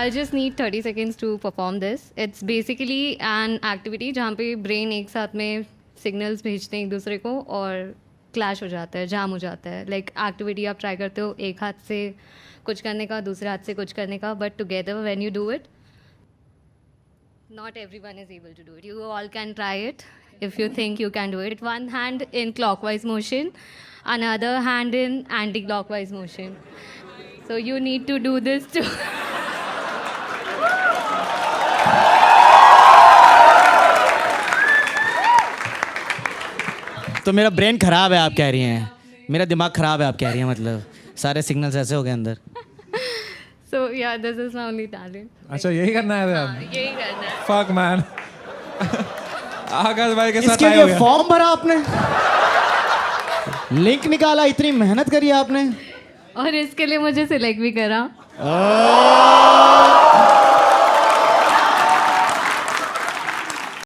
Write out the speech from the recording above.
I'll just need 30 seconds to perform this. It's basically an activity जहाँ पे brain एक साथ में signals भेजते हैं एक दूसरे को और clash हो जाता है, jam हो जाता है. Like activity आप try करते हो एक हाथ से कुछ करने का, दूसरे हाथ से कुछ करने का, but together when you do it, not everyone is able to do it. You all can try it if you think you can do it. One hand in clockwise motion, another hand in anti-clockwise motion. So you need to do this too. तो मेरा brain खराब है आप कह रही हैं, मेरा दिमाग खराब है आप कह रही हैं, मतलब सारे सिग्नल्स ऐसे हो गए अंदर. So yeah, this is my only talent. अच्छा यही करना है हाँ, अब. यही करना है. Fuck man. आकाश भाई के साथ इसके आए हो लिए गया. फॉर्म भरा आपने, लिंक निकाला, इतनी मेहनत करी आपने. और इसके लिए मुझे सिलेक्ट भी करा.